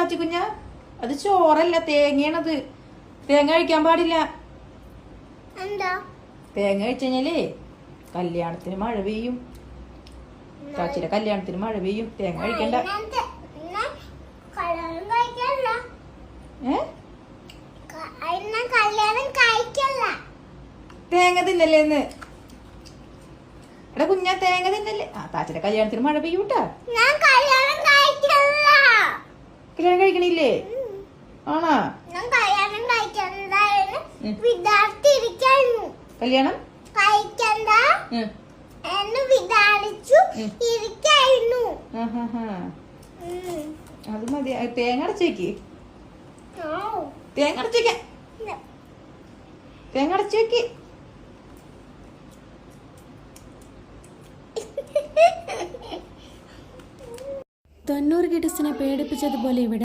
താച്ചി കുഞ്ഞ, അത് ചോറല്ല, തേങ്ങയാണത്. തേങ്ങ കഴിക്കാൻ പാടില്ല. തേങ്ങ കഴിച്ചഴിഞ്ഞാലേ കല്യാണത്തിന് മഴ പെയ്യും. ചാച്ചിയുടെ കല്യാണത്തിന് മഴ പെയ്യും. തേങ്ങ കഴിക്കണ്ട. തേങ്ങ തിന്നല്ലേന്ന്. എടാ കുഞ്ഞാ, തേങ്ങ തിന്നല്ലേ. താച്ചിയുടെ കല്യാണത്തിന് മഴ പെയ്യൂട്ടാ. കല്യാണം കഴിക്കണില്ലേ? ആണോ? കല്യാണം അത് മതി. തേങ്ങ അടച്ചേക്ക്. തേങ്ങ അടച്ചേക്ക. തേങ്ങ അടച്ചേക്ക്. തൊണ്ണൂറ് കിഡ്സിനെ പേടിപ്പിച്ചതുപോലെ ഇവിടെ